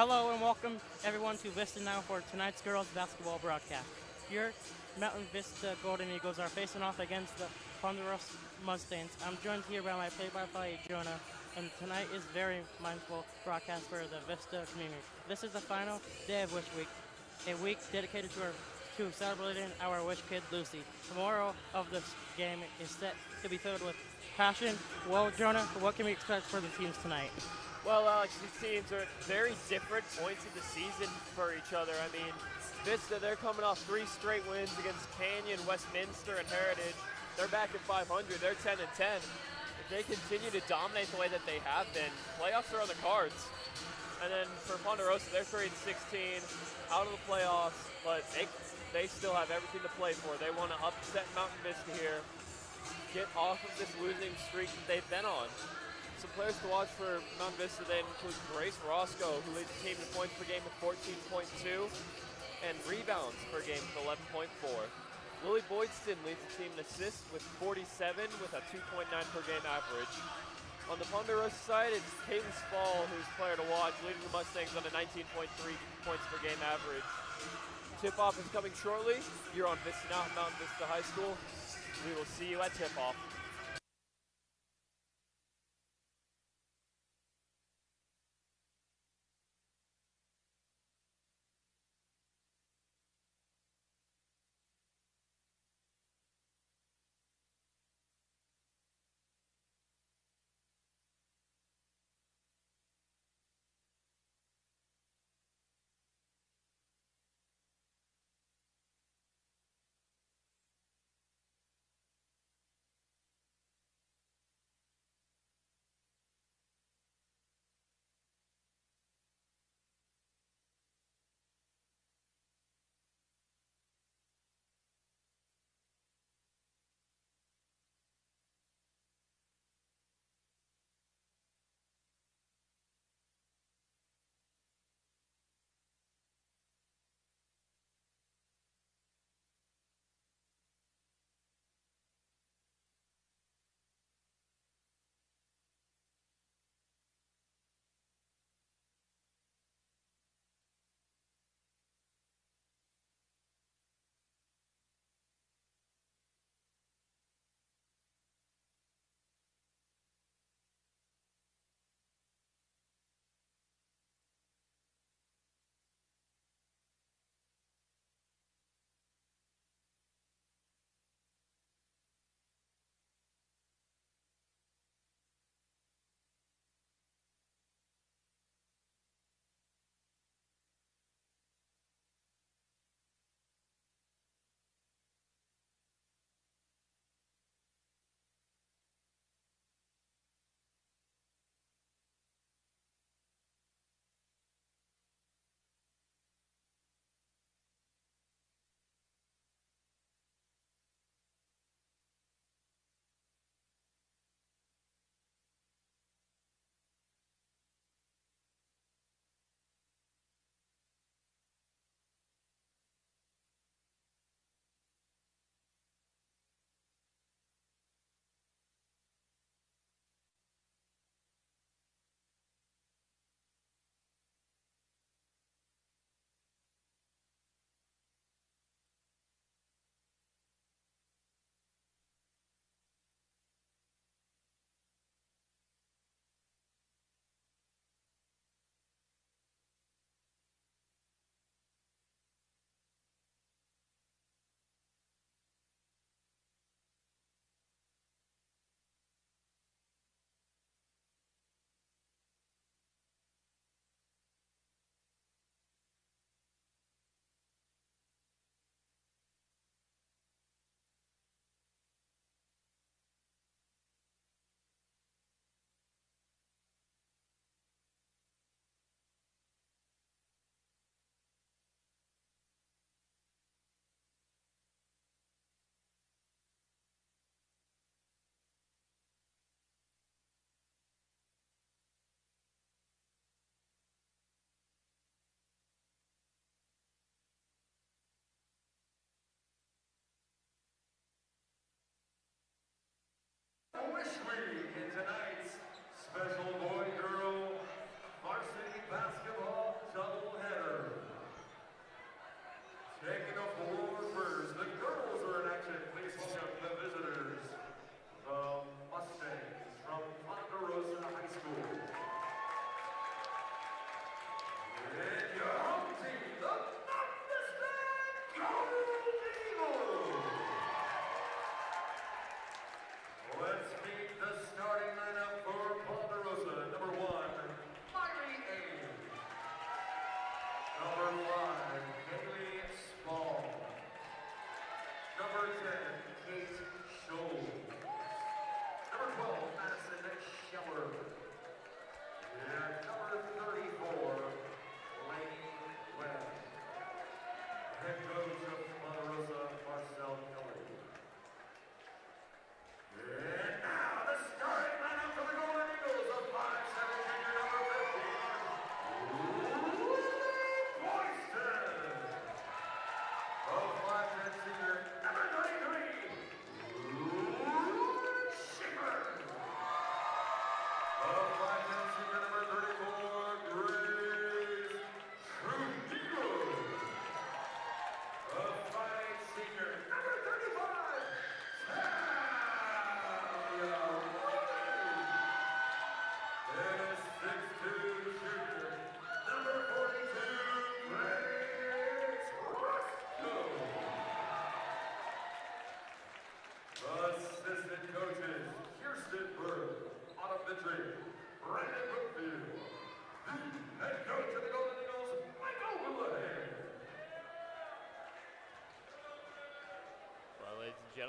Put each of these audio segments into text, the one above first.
Hello and welcome everyone to Vista now for tonight's girls basketball broadcast. Your Mountain Vista Golden Eagles are facing off against the Ponderosa Mustangs. I'm joined here by my play-by-play Jonah, and tonight is very mindful broadcast for the Vista community. This is the final day of Wish Week, a week dedicated to celebrating our Wish Kid Lucy. The moral of this game is set to be filled with passion. Well, Jonah, what can we expect for the teams tonight? Well, Alex, these teams are at very different points of the season for each other. I mean, Vista, they're coming off 3 straight wins against Canyon, Westminster, and Heritage. They're back at 500. They're 10 and 10. If they continue to dominate the way that they have been, playoffs are on the cards. And then for Ponderosa, they're 3 and 16, out of the playoffs, but they still have everything to play for. They want to upset Mountain Vista here, get off of this losing streak that they've been on. Some players to watch for Mount Vista, they include Grace Roscoe, who leads the team in points per game with 14.2 and rebounds per game with 11.4. Lily Boydston leads the team in assists with 47 with a 2.9 per game average. On the Ponderosa side, it's Peyton Spall who's player to watch, leading the Mustangs on a 19.3 points per game average. Tip-off is coming shortly. You're on Vista now, Mountain Vista High School. We will see you at tip-off.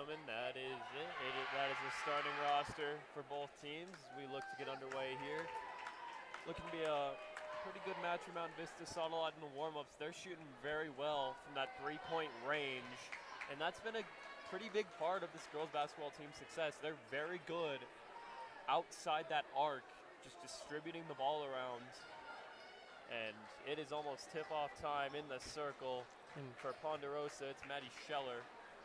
gentlemen, that is it. That is the starting roster for both teams. We look to get underway here. Looking to be a pretty good match for Mountain Vista. Saw a lot in the warm-ups. They're shooting very well from that three-point range, and that's been a pretty big part of this girls basketball team's success. They're very good outside that arc, just distributing the ball around. And it is almost tip-off time in the circle. For Ponderosa, it's Maddie Scheller.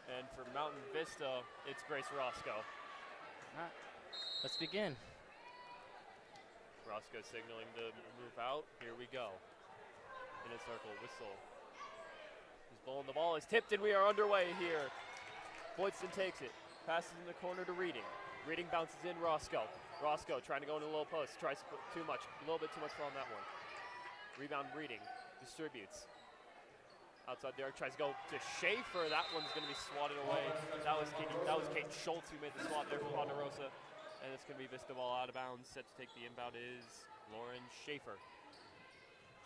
And for Mountain Vista, it's Grace Roscoe. All right, let's begin. Roscoe signaling to move out. Here we go. In a circle, whistle. He's bowling the ball. Is tipped, and we are underway here. Boydston takes it. Passes in the corner to Reading. Reading bounces in Roscoe. Roscoe trying to go into the low post. Tries to put too much. A little bit too much on that one. Rebound Reading. Distributes. Outside the arc, tries to go to Schaefer. That one's going to be swatted away. That was Kate Schultz who made the swat there for Ponderosa. And it's going to be Vista ball out of bounds. Set to take the inbound is Lauren Schaefer.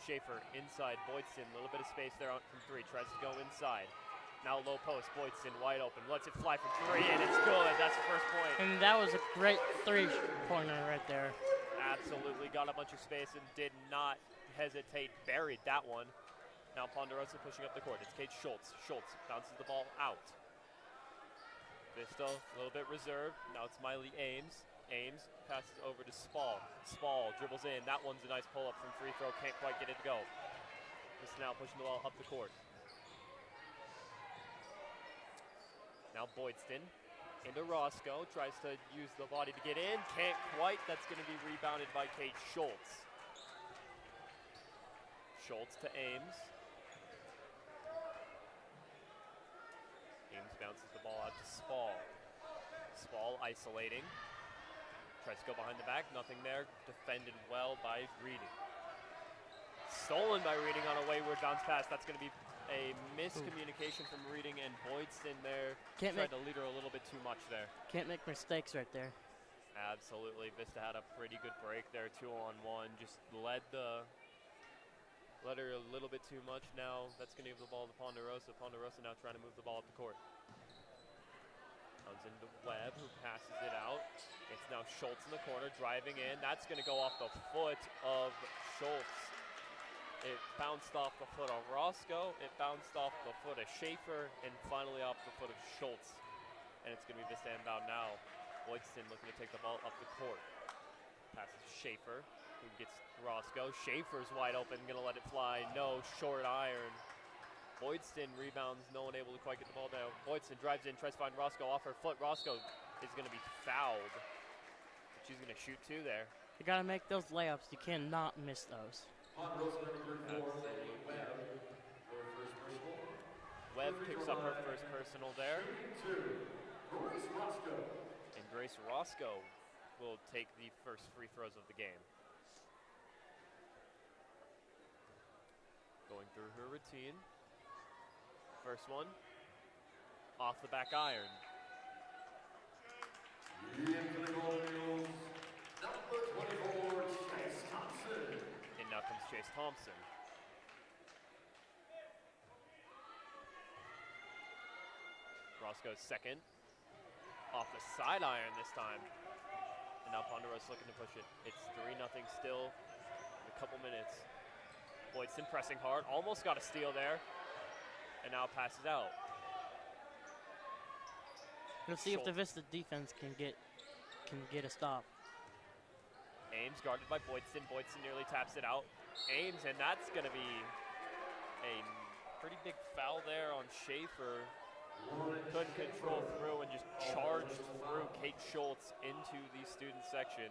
Schaefer inside Boydston. A little bit of space there from three. Tries to go inside. Now low post. Boydston wide open. Lets it fly for three, and it's good. That's the first point. And that was a great three-pointer right there. Absolutely. Got a bunch of space and did not hesitate. Buried that one. Now Ponderosa pushing up the court. It's Kate Schultz. Schultz bounces the ball out. Vista a little bit reserved. Now it's Miley Ames. Ames passes over to Spall. Spall dribbles in. That one's a nice pull-up from free throw. Can't quite get it to go. Vista now pushing the ball up the court. Now Boydston into Roscoe. Tries to use the body to get in. Can't quite. That's going to be rebounded by Kate Schultz. Schultz to Ames. Ames bounces the ball out to Spall. Spall isolating. Tries to go behind the back, nothing there. Defended well by Reading. Stolen by Reading on a wayward bounce pass. That's going to be a miscommunication from Reading, and Boydston there tried to lead her a little bit too much there. Can't make mistakes right there. Absolutely. Vista had a pretty good break there, 2-on-1. Just led her a little bit too much now. That's going to give the ball to Ponderosa. Ponderosa now trying to move the ball up the court. Comes into Webb, who passes it out. It's now Schultz in the corner, driving in. That's going to go off the foot of Schultz. It bounced off the foot of Roscoe. It bounced off the foot of Schaefer, and finally off the foot of Schultz. And it's going to be Vista inbound now. Boydston looking to take the ball up the court. Passes to Schaefer, who gets Roscoe. Schaefer's wide open, going to let it fly. No, short iron. Boydston rebounds, no one able to quite get the ball down. Boydston drives in, tries to find Roscoe off her foot. Roscoe is going to be fouled. She's going to shoot two there. You got to make those layups. You cannot miss those. Webb picks up her first personal there. And Grace Roscoe will take the first free throws of the game. Going through her routine. First one, off the back iron. And now comes Chase Thompson. Roscoe's second. Off the side iron this time. And now Ponderosa looking to push it. It's 3-0 still in a couple minutes. Boydston pressing hard. Almost got a steal there. And now passes out. We'll see if the Vista defense can get a stop. Ames guarded by Boydston. Boydston nearly taps it out. Ames, and that's going to be a pretty big foul there on Schaefer. Couldn't control through and just charged through Kate Schultz into the student section.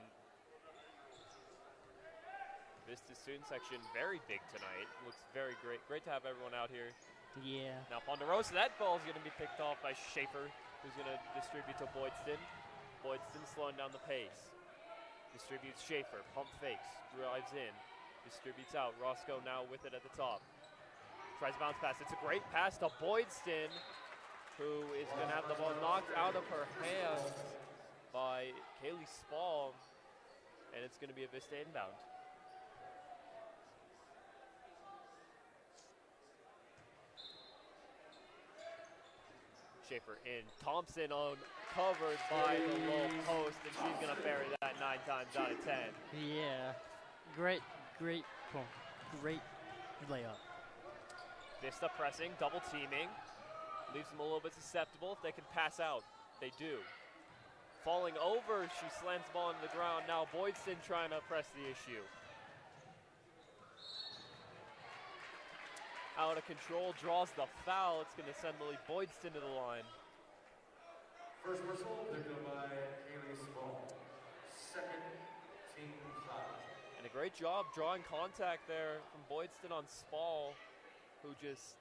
Vista student section very big tonight. Looks very great. Great to have everyone out here. Yeah. Now Ponderosa, that ball is going to be picked off by Schaefer, who's going to distribute to Boydston. Boydston slowing down the pace. Distributes Schaefer, pump fakes, drives in, distributes out. Roscoe now with it at the top. Tries to bounce pass. It's a great pass to Boydston, who is going to have the ball knocked out of her hands by Kaylee Spall, and it's going to be a Vista inbound. Schaefer in. Thompson covered by the low post, and she's going to bury that 9 times out of 10. Yeah. Great layup. Vista pressing, double teaming. Leaves them a little bit susceptible if they can pass out. They do. Falling over, she slams the ball into the ground. Now Boydston trying to press the issue. Out of control, draws the foul. It's going to send Lily Boydston to the line. First whistle, picked up by Kaylee Small. Second, team foul. And a great job drawing contact there from Boydston on Spall, who just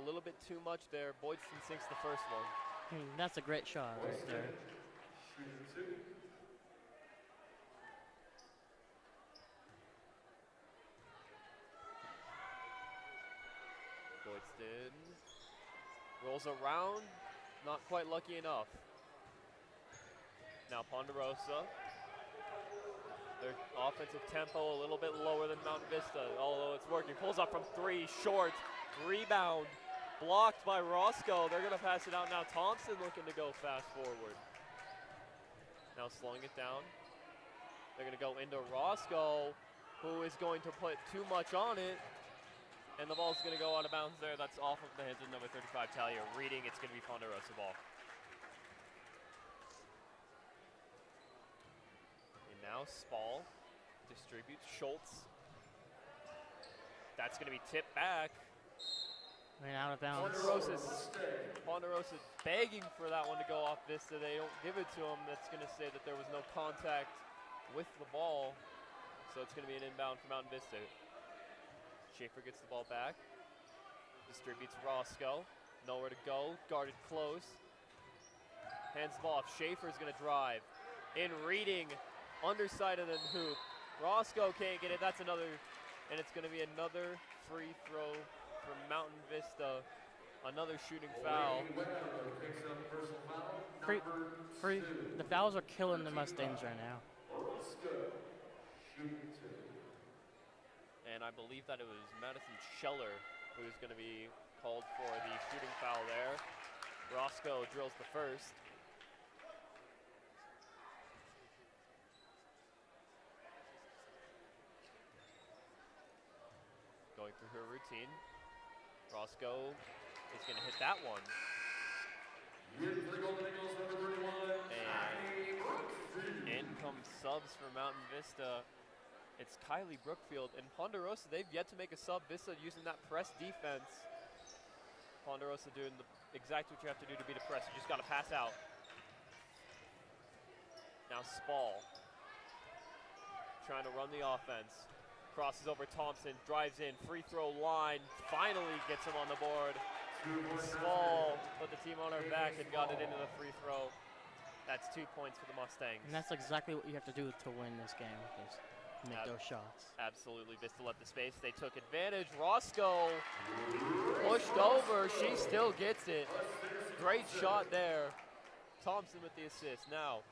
a little bit too much there. Boydston sinks the first one. That's a great shot right there. Boydston rolls around, not quite lucky enough. Now Ponderosa. Their offensive tempo a little bit lower than Mountain Vista, although it's working. Pulls up from 3, short, rebound, blocked by Roscoe. They're gonna pass it out now. Thompson looking to go fast forward. Now slowing it down. They're gonna go into Roscoe, who is going to put too much on it. And the ball's gonna go out of bounds there. That's off of the hands of number 35, Talia. Reading, it's gonna be Ponderosa ball. And now Spall distributes Schultz. That's gonna be tipped back. Went out of bounds. Ponderosa's begging for that one to go off Vista. They don't give it to him. That's gonna say that there was no contact with the ball. So it's gonna be an inbound for Mountain Vista. Schaefer gets the ball back, distributes Roscoe, nowhere to go, guarded close. Hands the ball off, Schaefer's gonna drive. In Reading, underside of the hoop. Roscoe can't get it, that's another, and it's gonna be another free throw from Mountain Vista. Another shooting foul. The fouls are killing the Mustangs right now. And I believe that it was Madison Scheller who's going to be called for the shooting foul there. Roscoe drills the first. Going through her routine. Roscoe is going to hit that one. And in comes subs for Mountain Vista. It's Kylie Brookfield and Ponderosa. They've yet to make a sub. Vista using that press defense. Ponderosa doing exactly what you have to do to beat a press. You just got to pass out. Now Spall trying to run the offense. Crosses over Thompson, drives in, free throw line, finally gets him on the board. Spall put the team on her back and got it into the free throw. That's 2 points for the Mustangs. And that's exactly what you have to do to win this game, is make those shots. Absolutely, Vista left the space. They took advantage. Roscoe pushed over. She still gets it. Great shot there. Thompson with the assist. Now,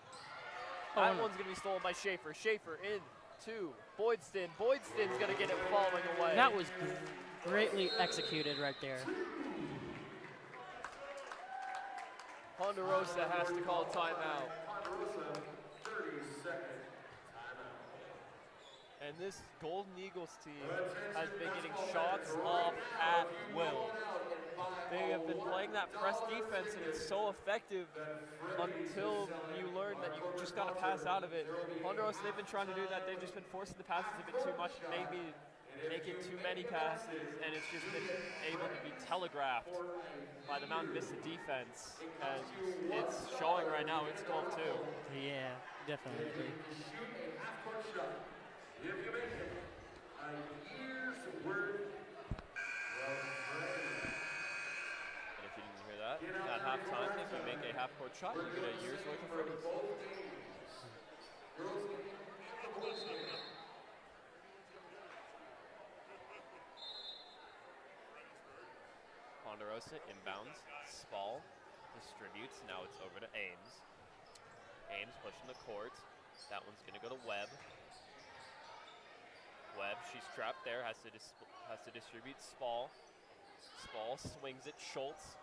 that one's going to be stolen by Schaefer. Schaefer in to Boydston. Boydston's going to get it falling away. That was greatly executed right there. Ponderosa has to call timeout. And this Golden Eagles team has been getting shots off at will. They have been playing that press defense, and it's so effective until you learn that you just got to pass out of it. Ponderosa, they've been trying to do that. They've just been forcing the passes a bit too much, maybe making too many passes, and it's just been able to be telegraphed by the Mountain Vista defense. And it's showing right now. It's 12-2. Yeah, definitely. If you make it, a year's worth of training. And if you didn't hear that, at halftime, if you make a half-court shot, you get a year's worth of freebies. Ponderosa inbounds. Spall distributes. Now it's over to Ames. Ames pushing the court. That one's going to go to Webb. Webb, she's trapped there, has to distribute Spall. Spall swings it, Schultz.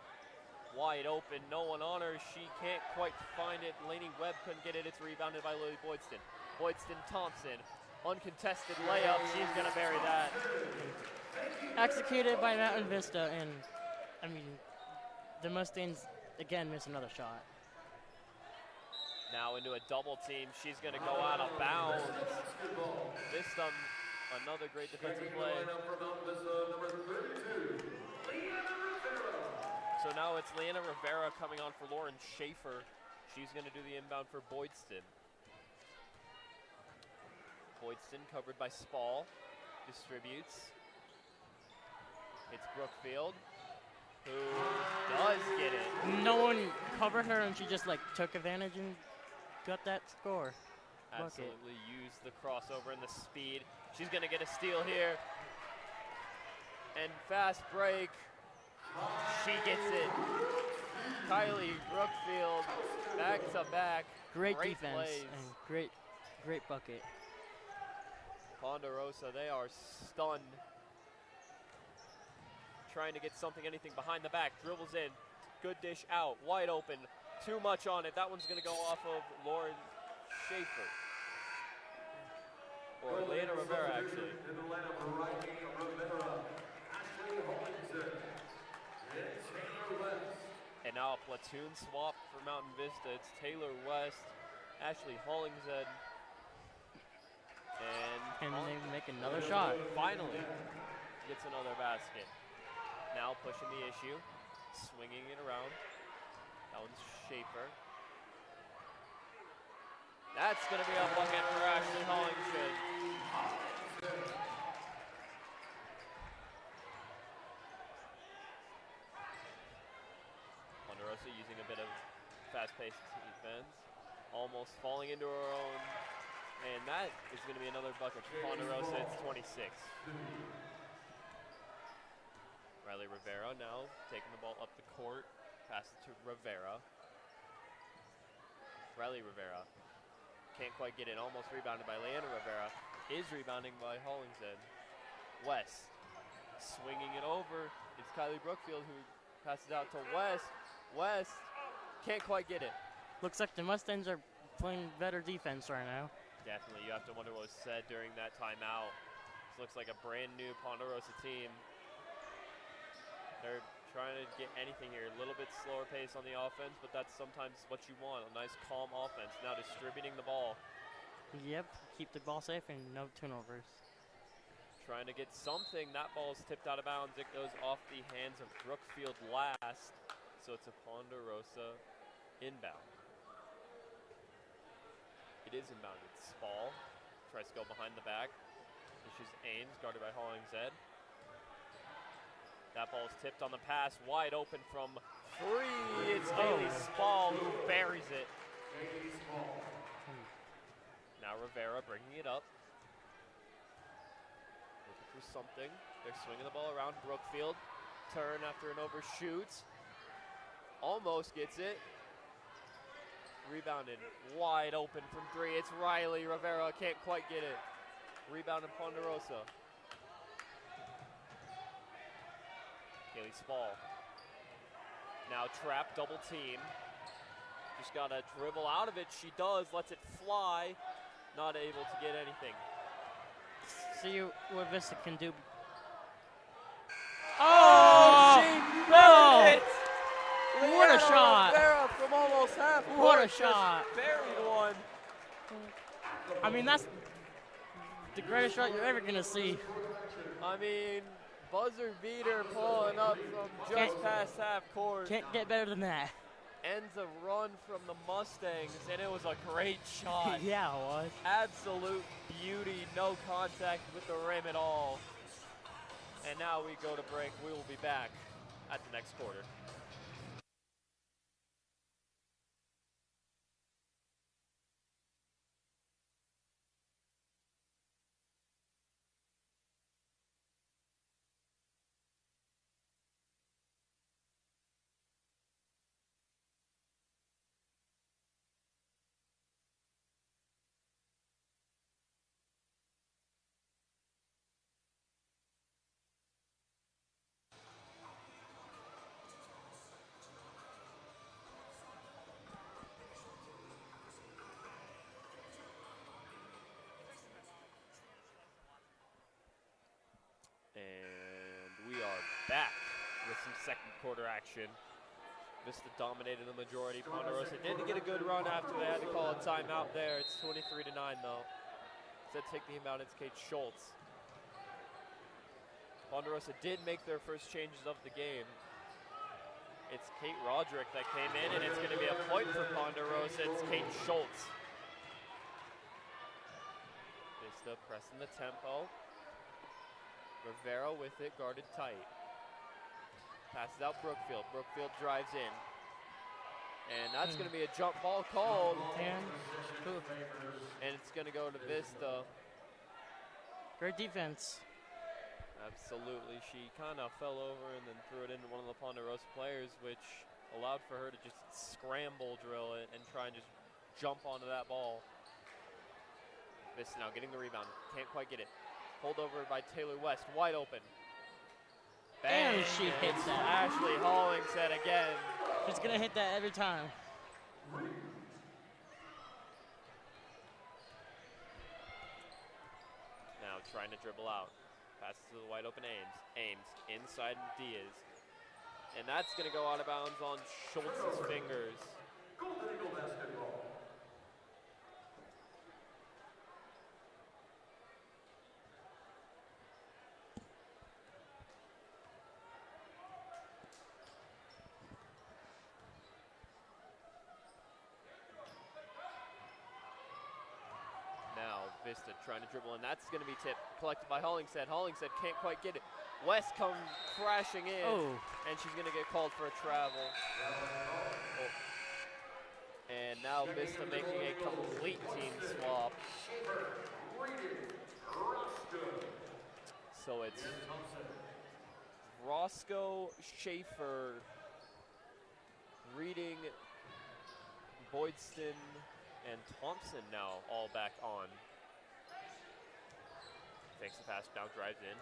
Wide open, no one on her. She can't quite find it. Lainey Webb couldn't get it. It's rebounded by Lily Boydston. Boydston-Thompson, uncontested layup. She's gonna bury that. Executed by Mountain Vista, and I mean, the Mustangs again miss another shot. Now into a double team. She's gonna go out of bounds. Vista, another great defensive play. So now it's Leanna Rivera coming on for Lauren Schaefer. She's going to do the inbound for Boydston. Boydston covered by Spall. Distributes. It's Brookfield, who does get it. No one covered her, and she just like took advantage and got that score. Absolutely used the crossover and the speed. She's going to get a steal here. And fast break. She gets it. Kylie Brookfield, back to back. Great defense plays. and great bucket. Ponderosa, they are stunned. Trying to get something, anything behind the back. Dribbles in. Good dish out. Wide open. Too much on it. That one's going to go off of Lauren Schaefer. Or Leanna Rivera, actually. And now a platoon swap for Mountain Vista. It's Taylor West, Ashley Hollingshead, and they make another shot. Finally gets another basket. Now pushing the issue, swinging it around. That one's Schaefer. That's going to be a bucket for Ashley Hollingshead. Ponderosa using a bit of fast-paced defense, almost falling into her own, and that is going to be another bucket for Ponderosa. It's 26. Riley Rivera now taking the ball up the court, passes to Rivera. Riley Rivera can't quite get it, almost rebounded by Leanna Rivera, is rebounding by Hollingshead. West swinging it over. It's Kylie Brookfield who passes out to West. West can't quite get it. Looks like the Mustangs are playing better defense right now. Definitely, you have to wonder what was said during that timeout. This looks like a brand new Ponderosa team. They're trying to get anything here. A little bit slower pace on the offense, but that's sometimes what you want, a nice calm offense. Now distributing the ball. Yep, keep the ball safe and no turnovers. Trying to get something. That ball is tipped out of bounds. It goes off the hands of Brookfield last. So it's a Ponderosa inbound. It is inbounded. Spall tries to go behind the back. Issues Ames, guarded by Hollingshead. That ball is tipped on the pass, wide open from three. It's Haley Spall who buries it. Now Rivera bringing it up. Looking for something. They're swinging the ball around. Brookfield, turn after an overshoot. Almost gets it. Rebounded, wide open from three. It's Riley Rivera, can't quite get it. Rebounded Ponderosa. Haley Spall. Now trapped, double team. Just got to dribble out of it. She does, lets it fly. Not able to get anything. See what Vista can do. Oh! What a shot! Rivera from almost half court. What a shot! Buried one. I mean, that's the greatest shot you're ever gonna see. I mean, buzzer beater pulling up from just past half court. Can't get better than that. Ends a run from the Mustangs, and it was a great shot. Yeah, it was. Absolute beauty, no contact with the rim at all. And now we go to break. We will be back at the next quarter. second quarter action. Vista dominated the majority. Ponderosa didn't get a good run after they had to call a timeout there. It's 23-9 though. Instead, take the inbound, it's Kate Schultz. Ponderosa did make their first changes of the game. It's Kate Roderick that came in, and it's going to be a point for Ponderosa. It's Kate Schultz. Vista pressing the tempo. Rivera with it, guarded tight. Passes out Brookfield. Brookfield drives in. And that's going to be a jump ball called. And it's going to go to Vista. Great defense. Absolutely. She kind of fell over and then threw it into one of the Ponderosa players, which allowed for her to just scramble drill it and try and just jump onto that ball. Vista now getting the rebound. Can't quite get it. Pulled over by Taylor West. Wide open. Bang. And she hits that. Ashley Hollingshead again. She's going to hit that every time. Now trying to dribble out. Passes to the wide open Ames. Ames inside Diaz. And that's going to go out of bounds on Schultz's fingers. Golden Eagle basketball. Now Vista trying to dribble, and that's going to be tipped, collected by Hollingshead. Hollingshead can't quite get it. West comes crashing in, and she's going to get called for a travel. Oh. And now Vista making a complete team swap. So it's Roscoe, Schaefer, Reading, Boydston, and Thompson now all back on. Takes the pass down, drives in.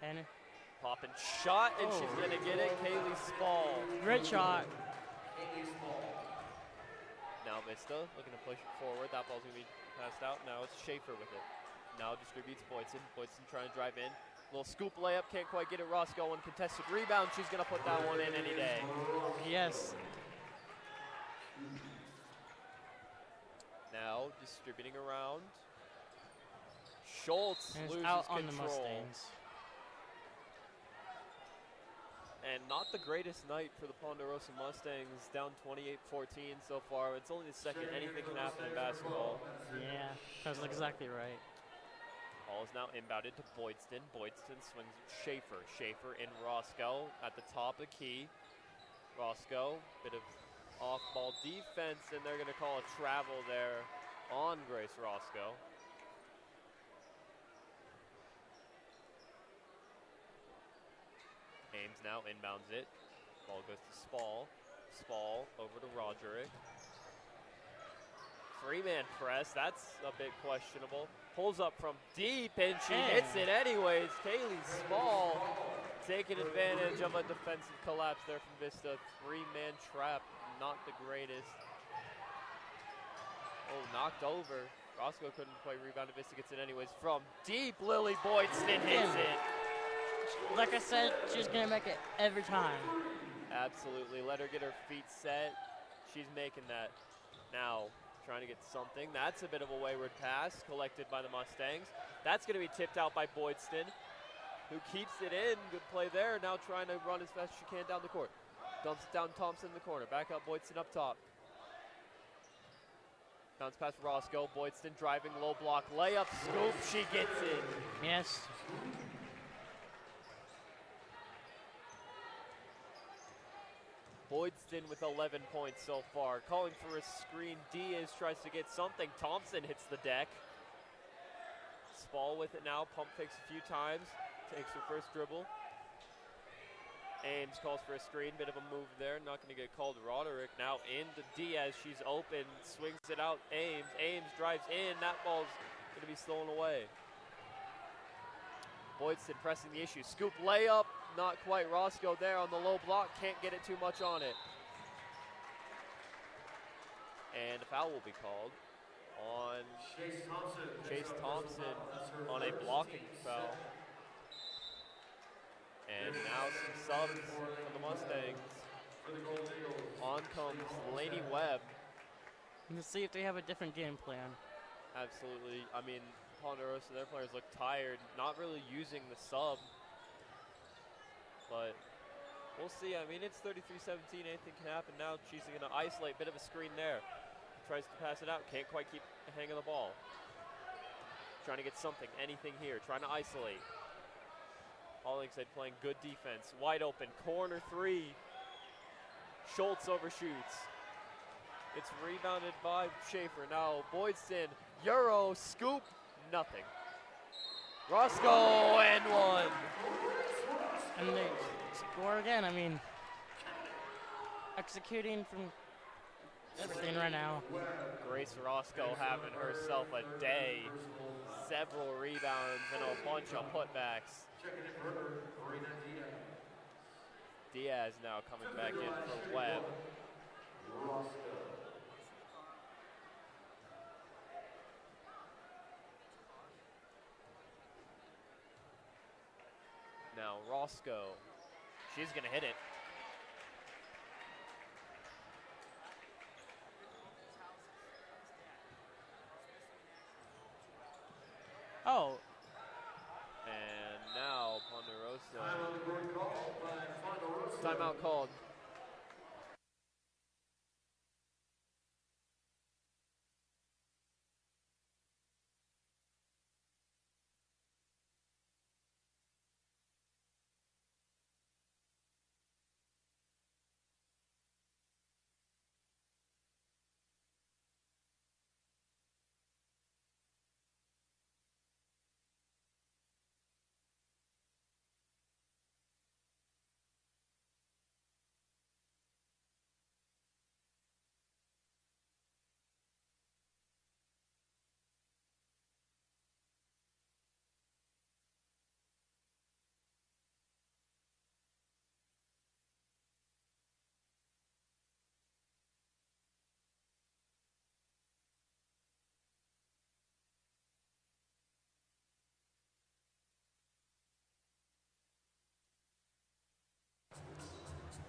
And Popping shot, and she's going to get it. Kaylee Spall. great shot. Now Vista looking to push it forward. That ball's going to be passed out. Now it's Schaefer with it. Now distributes Boydson. Boydson trying to drive in. Little scoop layup, can't quite get it. Roscoe on contested rebound. She's going to put that one in any day. Yes. Now distributing around. Schultz And it's loses out on the control. Mustangs. And not the greatest night for the Ponderosa Mustangs, down 28-14 so far. It's only the second. Anything can happen in basketball. Yeah, that's exactly right. Ball is now inbounded to Boydston. Boydston swings Schaefer. Schaefer in Roscoe at the top of the key. Roscoe, bit of off-ball defense, and they're going to call a travel there on Grace Roscoe. Ames now inbounds it. Ball goes to Spall. Spall over to Roderick. Three-man press, that's a bit questionable. Pulls up from deep, and she hits it anyways. Kaylee Spall taking advantage of a defensive collapse there from Vista. Three-man trap, not the greatest. Oh, knocked over. Roscoe couldn't quite rebound. Vista gets it anyways from deep. Lily Boydston hits it. Like I said, she's going to make it every time. Absolutely. Let her get her feet set. She's making that. Now, trying to get something. That's a bit of a wayward pass collected by the Mustangs. That's going to be tipped out by Boydston, who keeps it in. Good play there. Now trying to run as fast as she can down the court. Dumps it down Thompson in the corner. Back up Boydston up top. Bounce past Roscoe. Boydston driving low block. Layup scoop. She gets it. Yes. Boydston with 11 points so far. Calling for a screen. Diaz tries to get something. Thompson hits the deck. Spall with it now. Pump fakes a few times. Takes her first dribble. Ames calls for a screen. Bit of a move there. Not going to get called. Roderick now into Diaz. She's open. Swings it out. Ames. Ames drives in. That ball's going to be stolen away. Boydston pressing the issue. Scoop layup. Not quite. Roscoe there on the low block. Can't get it too much on it. And a foul will be called on Chase Thompson on a blocking foul. And now some subs for the Mustangs. On comes Lady Webb. Let's see if they have a different game plan. Absolutely. I mean, Ponderosa, their players look tired, not really using the sub. But we'll see. I mean, it's 33-17. Anything can happen now. She's going to isolate. Bit of a screen there. Tries to pass it out. Can't quite keep a hang of the ball. Trying to get something, anything here. Trying to isolate. Hollingshead playing good defense. Wide open. Corner three. Schultz overshoots. It's rebounded by Schaefer. Now Boydston. Euro. Scoop. Nothing. Roscoe and one. And they score again. I mean, executing from everything right now. Grace Roscoe having herself a day. Several rebounds and a bunch of putbacks. Diaz now coming back in for Webb. Now Roscoe, she's gonna hit it. Oh, And now Ponderosa. Timeout called.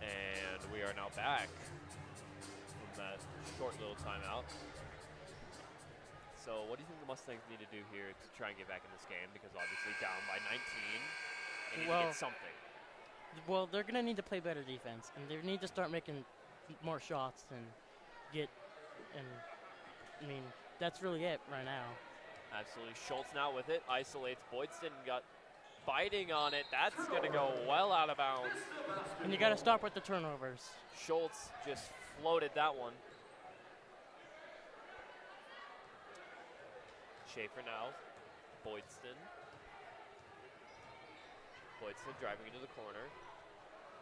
And we are now back from that short little timeout. So what do you think the Mustangs need to do here to try and get back in this game? Because obviously down by 19, they need to get something. well, they're going to need to play better defense, and they need to start making more shots and I mean, that's really it right now. Absolutely. Schultz now with it, isolates Boydston, got biting on it. That's going to go well out of bounds. And you got to stop with the turnovers. Schultz just floated that one. Schaefer now, Boydston. Boydston driving into the corner.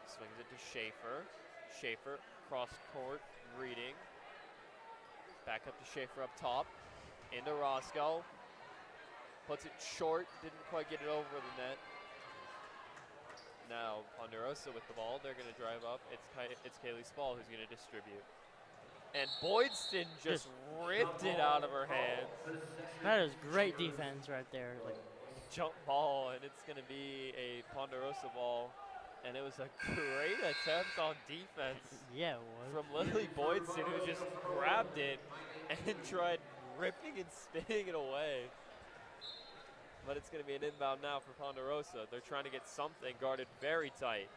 Swings it to Schaefer. Schaefer, cross court, reading. Back up to Schaefer up top. Into Roscoe. Puts it short, didn't quite get it over the net. Now Ponderosa with the ball, they're going to drive up. It's Kaylee Spall who's going to distribute. And Boydston just ripped it out of her hands. That is great defense right there. Like, Jump ball, and it's going to be a Ponderosa ball. And it was a great attempt on defense yeah, it was. from Lily Boydston, who just grabbed it and tried ripping and spinning it away. But it's going to be an inbound now for Ponderosa. They're trying to get something guarded very tight.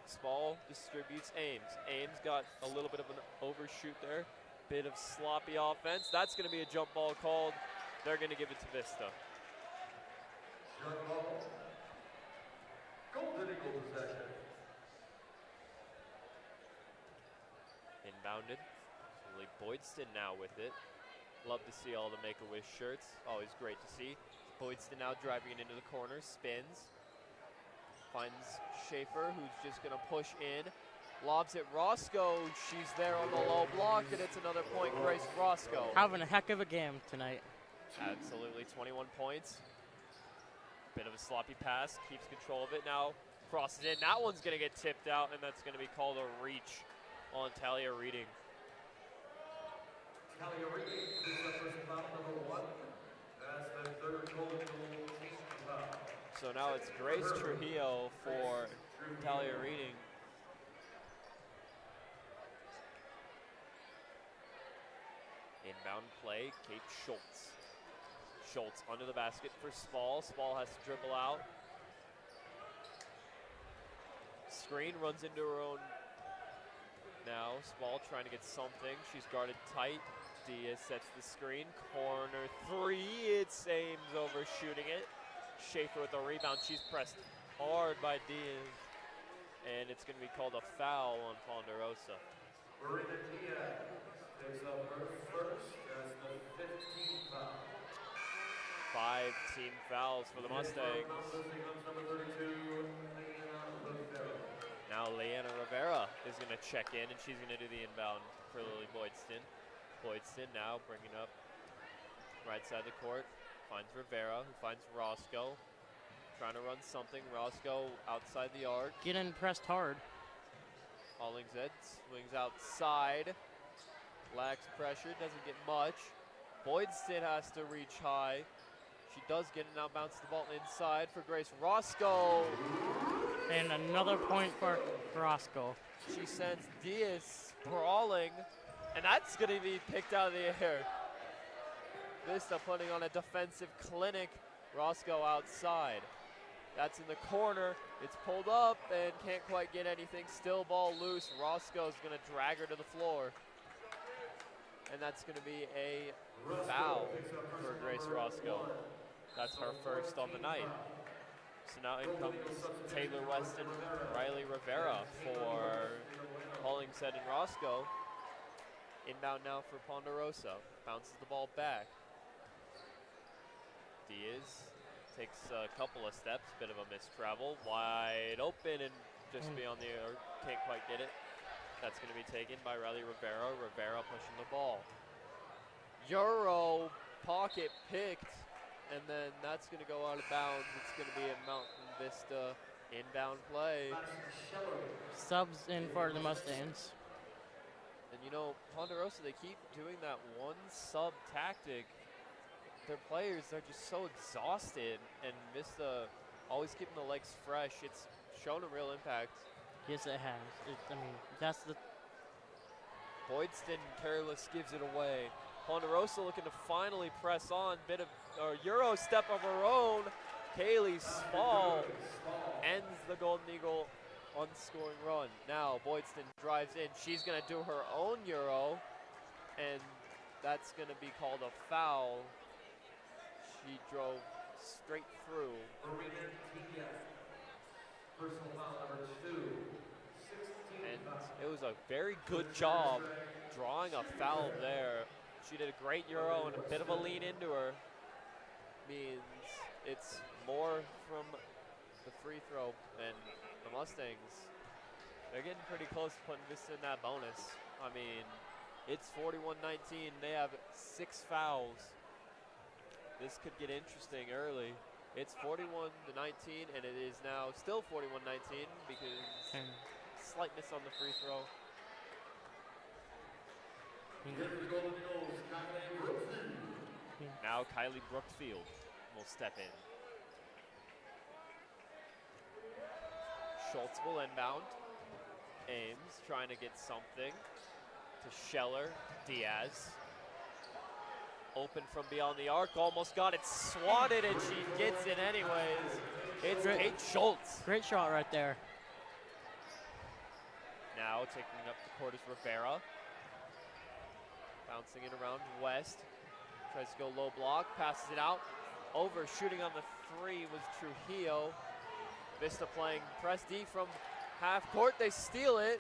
Spall distributes Ames. Ames got a little bit of an overshoot there. Bit of sloppy offense. That's going to be a jump ball called. They're going to give it to Vista. Golden Eagle possession. Inbounded. Lily Boydston now with it. Love to see all the Make-A-Wish shirts. Always great to see. Boydston now driving it into the corner. Spins. Finds Schaefer, who's just going to push in. Lobs it Roscoe. She's there on the low block, and it's another point. Grace Roscoe. Having a heck of a game tonight. Absolutely. 21 points. Bit of a sloppy pass. Keeps control of it now. Crosses in. That one's going to get tipped out, and that's going to be called a reach on Talia Reading. Talia Reading is the first foul, number 1. That's the third Golden Eagle team foul. So now it's Grace Trujillo for Talia Reading. Inbound play, Kate Schultz. Schultz under the basket for Spall. Spall has to dribble out. Screen runs into her own. Now Spall trying to get something. She's guarded tight. Diaz sets the screen. Corner three. It's Ames overshooting it. Schaefer with a rebound. She's pressed hard by Diaz. And it's going to be called a foul on Ponderosa. Marina Diaz picks up her first. That's the 15th foul. 5 team fouls for the Mustangs. Number 32, Leanna Rivera. Now Leanna Rivera is going to check in, and she's going to do the inbound for Lily Boydston. Boydston now bringing up right side of the court. Finds Rivera, who finds Roscoe. Trying to run something. Roscoe outside the arc. Getting pressed hard. Hollingshead swings outside. Lacks pressure, doesn't get much. Boydston has to reach high. She does get it, now bounces the ball inside for Grace Roscoe. And another point for Roscoe. She sends Diaz sprawling, and that's going to be picked out of the air. Vista putting on a defensive clinic. Roscoe outside. That's in the corner. It's pulled up and can't quite get anything. Still ball loose. Roscoe's going to drag her to the floor. And that's going to be a foul for Grace Roscoe. That's her first on the night. So now in comes Taylor Weston, Riley Rivera for Hollingshead and Roscoe. Inbound now for Ponderosa. Bounces the ball back. Diaz takes a couple of steps, bit of a mistravel. Wide open and just beyond the air, can't quite get it. That's going to be taken by Riley Rivera. Rivera pushing the ball. Euro pocket picked, and then that's going to go out of bounds. It's going to be a Mountain Vista inbound play. Subs in for the Mustangs. And you know, Ponderosa, they keep doing that one sub tactic. Their players are just so exhausted, and Vista always keeping the legs fresh. It's shown a real impact. Yes, it has. I mean, that's the... Boydston careless gives it away. Ponderosa looking to finally press on. Bit of Euro step of her own. Kaylee Spall ends the Golden Eagle unscoring run. Now Boydston drives in. She's going to do her own Euro, and that's going to be called a foul. She drove straight through. Personal foul number 2. And it was a very good job drawing a foul there. She did a great Euro and a bit of a lean into her. Means it's more from the free throw, and the Mustangs, they're getting pretty close to putting Vista in that bonus. I mean, it's 41-19. They have 6 fouls. This could get interesting early. It's 41-19, and it is now still 41-19 because slight miss on the free throw. Now Kylie Brookfield will step in. Schultz will inbound. Ames trying to get something to Scheller. Diaz. Open from beyond the arc, almost got it swatted, and she gets it anyways. It's Kate Schultz. Great shot right there. Now taking up the court is Rivera. Bouncing it around West. Tries to go low block, passes it out. Over, shooting on the 3 was Trujillo. Vista playing press D from half court. They steal it.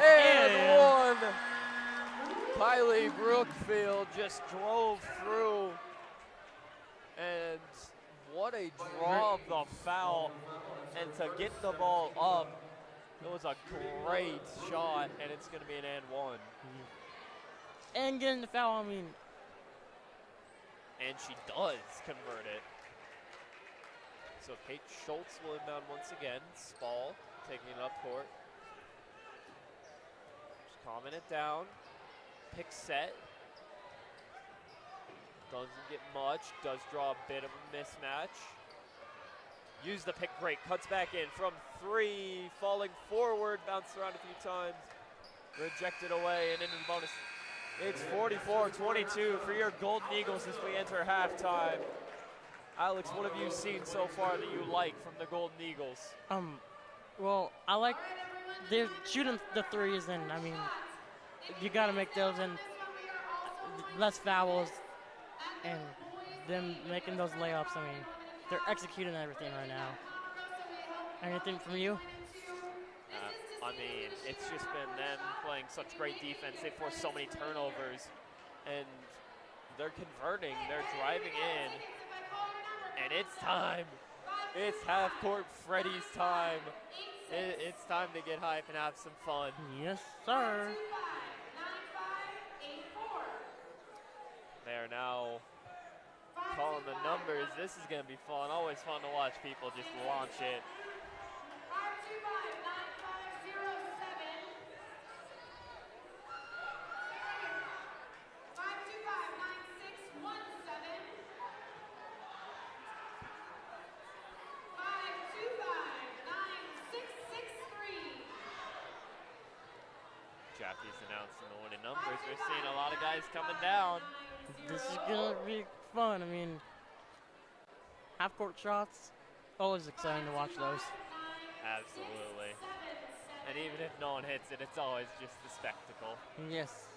And one. Kylie Brookfield just drove through. And what a draw of the foul. And to get the ball up, it was a great shot, and it's going to be an and one. And getting the foul, I mean. And she does convert it. So Kate Schultz will inbound once again. Spall taking it up court. Just calming it down. Pick set. Doesn't get much. Does draw a bit of a mismatch. Use the pick break. Cuts back in from 3. Falling forward. Bounced around a few times. Rejected away and into the bonus. It's 44-22 for your Golden Eagles as we enter halftime. Alex, what have you seen so far that you like from the Golden Eagles? Well, I like they're shooting the threes, and I mean, you got to make those and less fouls, and them making those layups. I mean, they're executing everything right now. Anything from you? I mean, it's just been them playing such great defense. They force so many turnovers, and they're converting. They're driving in, and it's time. It's half-court Freddy's time. It's time to get hype and have some fun. Yes, sir. They are now calling the numbers. This is going to be fun. Always fun to watch people just launch it. Jackie's announcing the winning numbers. We're seeing a lot of guys coming down. This is gonna be fun. I mean, half-court shots, always exciting to watch those. Absolutely. And even if no one hits it, it's always just a spectacle. Yes.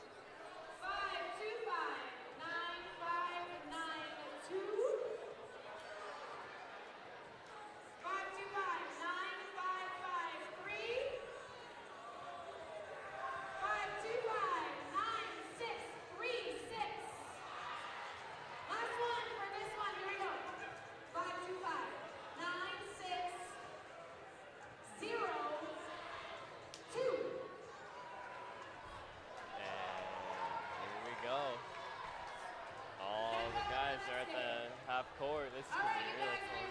Court. This is going to be really fun.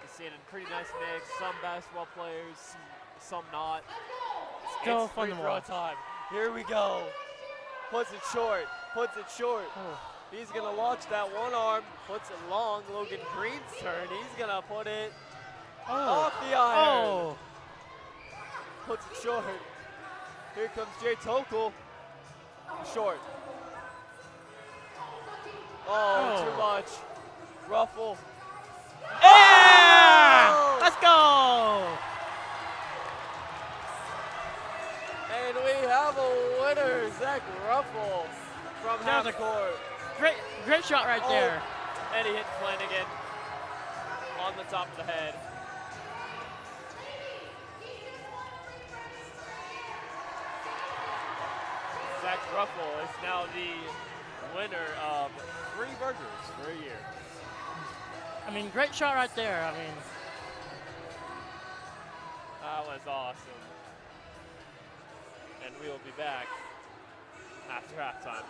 You're seeing a pretty nice mix. Some basketball players, some not. Still it's fun to free throw watch. time. Here we go. Puts it short. Puts it short. Oh. He's going to launch that one arm. Puts it long. Logan Green's turn. He's going to put it off the iron. Oh. Puts it short. Here comes Jay Tokel. Short. Oh, too much. Ruffle. Yeah! Oh! Let's go! And we have a winner, Zach Ruffle from half court. Great shot right there. And he hit Flanagan on the top of the head. Zach Ruffle is now the winner of 3 burgers for a year. I mean, great shot right there. I mean, that was awesome. And we will be back after halftime.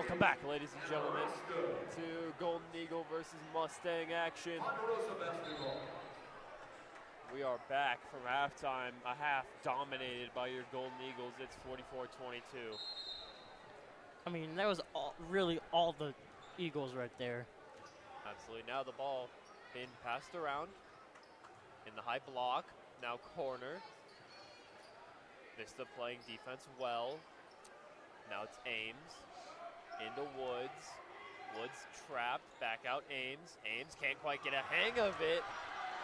Welcome back, ladies and gentlemen, to Golden Eagle versus Mustang action. Ponderosa basketball. We are back from halftime, a half dominated by your Golden Eagles. It's 44-22. I mean, that was really all the Eagles right there. Absolutely. Now the ball being passed around in the high block. Now corner. Vista playing defense well. Now it's Ames into Woods. Woods trapped. Back out Ames. Ames can't quite get a hang of it.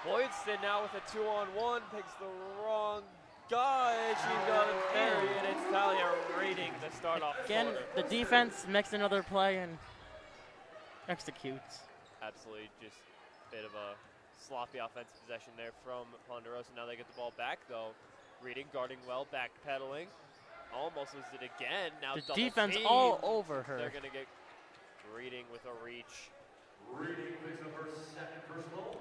Boydston now with a 2-on-1. Picks the wrong guy. She's got it buried. It's Talia Reading to start off the Again, quarter. the defense makes another play and executes. Absolutely just a bit of a sloppy offensive possession there from Ponderosa. Now they get the ball back, though. Reading, guarding well, backpedaling. Almost loses it again. Now The double defense team. all over her. They're going to get Reading with a reach. Reading picks up her second personal.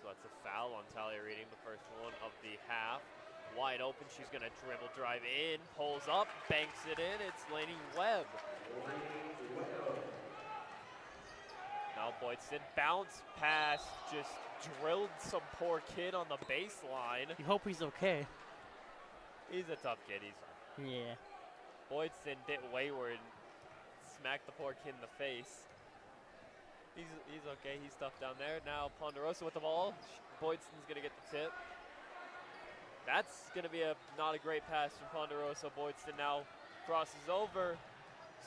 So that's a foul on Talia Reading, the first one of the half. Wide open, she's going to dribble, drive in, pulls up, banks it in. It's Lainey Webb. Now Boydston, bounce pass, just drilled some poor kid on the baseline. You hope he's okay. He's a tough kid. Yeah. Boydston bit wayward, smacked the poor kid in the face. He's okay. He's tough down there. Now Ponderosa with the ball. Boydston's gonna get the tip. That's gonna be not a great pass from Ponderosa. Boydston now crosses over.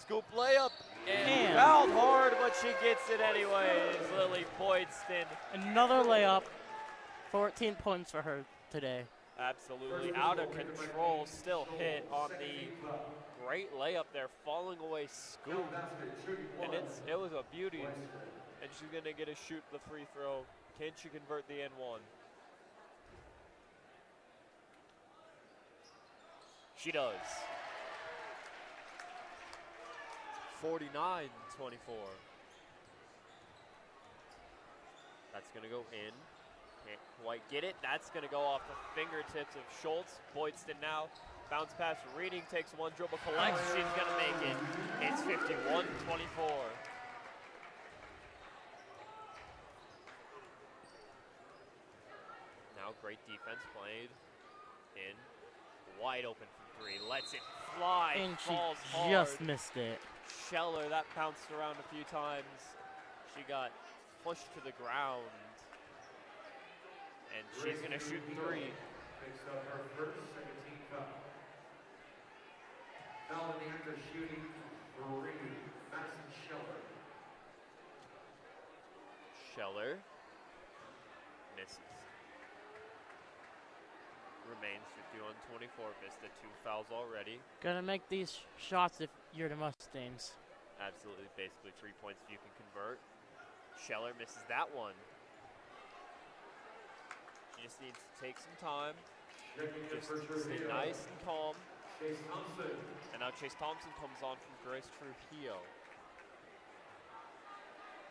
Scoop layup and fouled hard, but she gets it anyways. Lily Boydston. Another layup. 14 points for her today. Absolutely out of control. Still hit on the great layup there, falling away scoop. And it was a beauty. And she's going to get to shoot the free throw. Can she convert the N1? She does. 49-24. That's going to go in. Can't quite get it. That's going to go off the fingertips of Schultz. Boydston now. Bounce pass. Reading takes one dribble, collects. She's going to make it. It's 51-24. Now great defense played in. Wide open from three. Lets it fly. And she falls hard. just missed it. Scheller, that bounced around a few times. She got pushed to the ground. And she's going to shoot three. Picks up her first, second team foul. Foul in the act of shooting three. Madison Scheller. Scheller misses. Remains 51-24. Vista, 2 fouls already. Gonna make these shots if you're the Mustangs. Absolutely, basically 3 points if you can convert. Scheller misses that one. She just needs to take some time. Just stay nice and calm. Chase Thompson. And now Chase Thompson comes on from Grace Trujillo.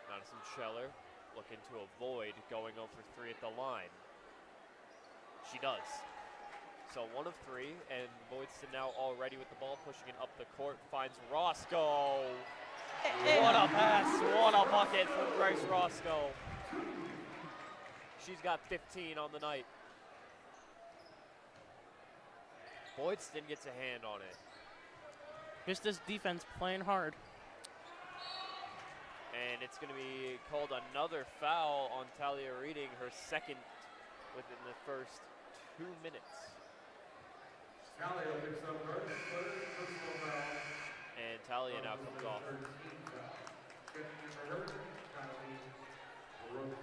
Madison Scheller looking to avoid going 0 for 3 at the line. She does. So 1 of 3, and Boydston now already with the ball, pushing it up the court, finds Roscoe. What a pass, what a bucket from Grace Roscoe. She's got 15 on the night. Boydston gets a hand on it. Just this defense playing hard. And it's going to be called another foul on Talia Reading, her second within the first 2 minutes. Talia picks up her third personal foul. And Talia now comes off. Checking in for her, Kylie Brooks.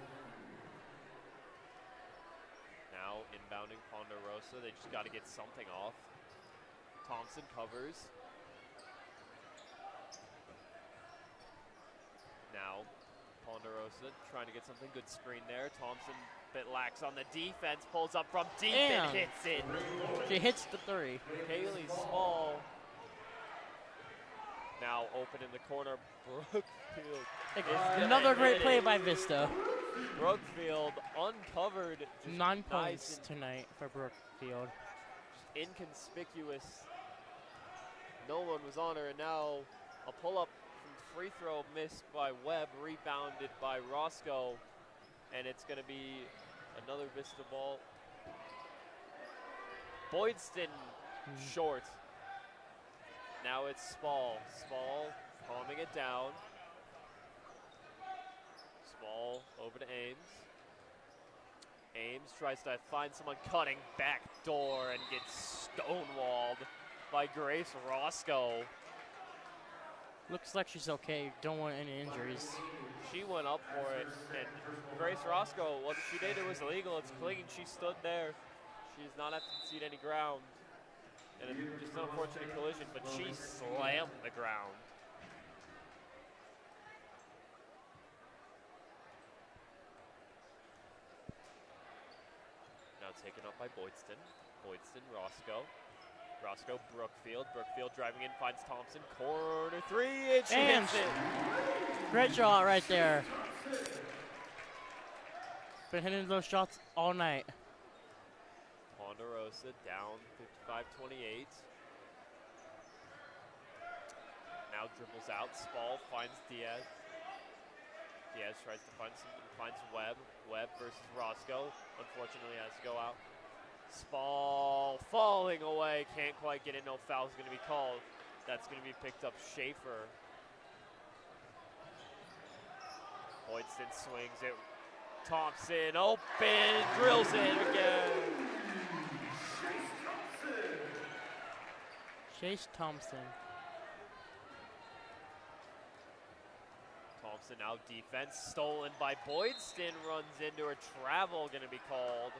Now inbounding Ponderosa. They just got to get something off. Thompson covers. Now Ponderosa trying to get something. Good screen there. Thompson bit lax on the defense. Pulls up from deep and hits it. She hits the 3. Kaylee Small Now open in the corner, Brookfield. Another great play by Vista. Brookfield uncovered. Just 9 nice points and tonight for Brookfield. inconspicuous. No one was on her, and now a pull-up from free throw missed by Webb, rebounded by Roscoe, and it's going to be another Vista ball. Boydston short. Now it's Spall. Spall calming it down. Spall over to Ames. Ames tries to find someone cutting back door and gets stonewalled by Grace Roscoe. Looks like she's okay. Don't want any injuries. She went up for it, and Grace Roscoe, what she did, it was illegal. It's clinging. She stood there. She does not have to concede any ground. And it's just an unfortunate collision, but she slammed the ground. Now taken up by Boydston. Boydston, Roscoe. Roscoe, Brookfield. Brookfield driving in, finds Thompson. Corner three, and she hits it. Great shot right there. Been hitting those shots all night. Ponderosa down 55-28. Now dribbles out. Spall finds Diaz. Diaz tries to find something, finds Webb. Webb versus Roscoe. Unfortunately has to go out. Spall falling away. Can't quite get it. No foul's going to be called. That's going to be picked up Schaefer. Boydston swings it. Thompson open. Drills it again. Chase Thompson. Thompson now defense stolen by Boydston, runs into her, travel going to be called.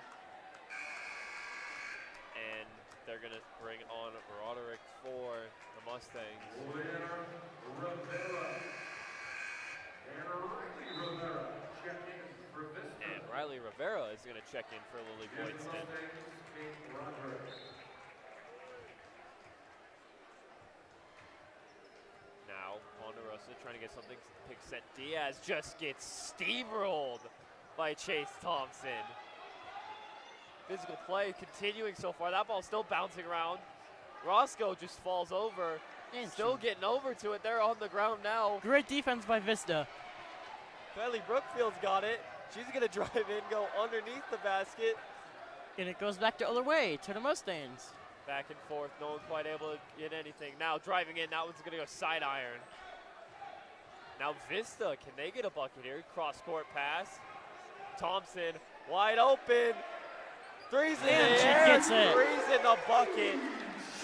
And they're going to bring on Roderick for the Mustangs. And Riley Rivera is going to check in for Lily Boydston. Now, Ponderosa trying to get something, pick set. Diaz just gets steamrolled by Chase Thompson. Physical play continuing so far. That ball's still bouncing around. Roscoe just falls over. Still getting over to it. They're on the ground now. Great defense by Vista. Kylie Brookfield's got it. She's going to drive in, go underneath the basket. And it goes back the other way to the Mustangs. Back and forth, no one quite able to get anything. Now driving in, that one's going to go side iron. Now Vista, can they get a bucket here? Cross-court pass. Thompson, wide open. Three's in And the she air. gets it. Three's in the bucket.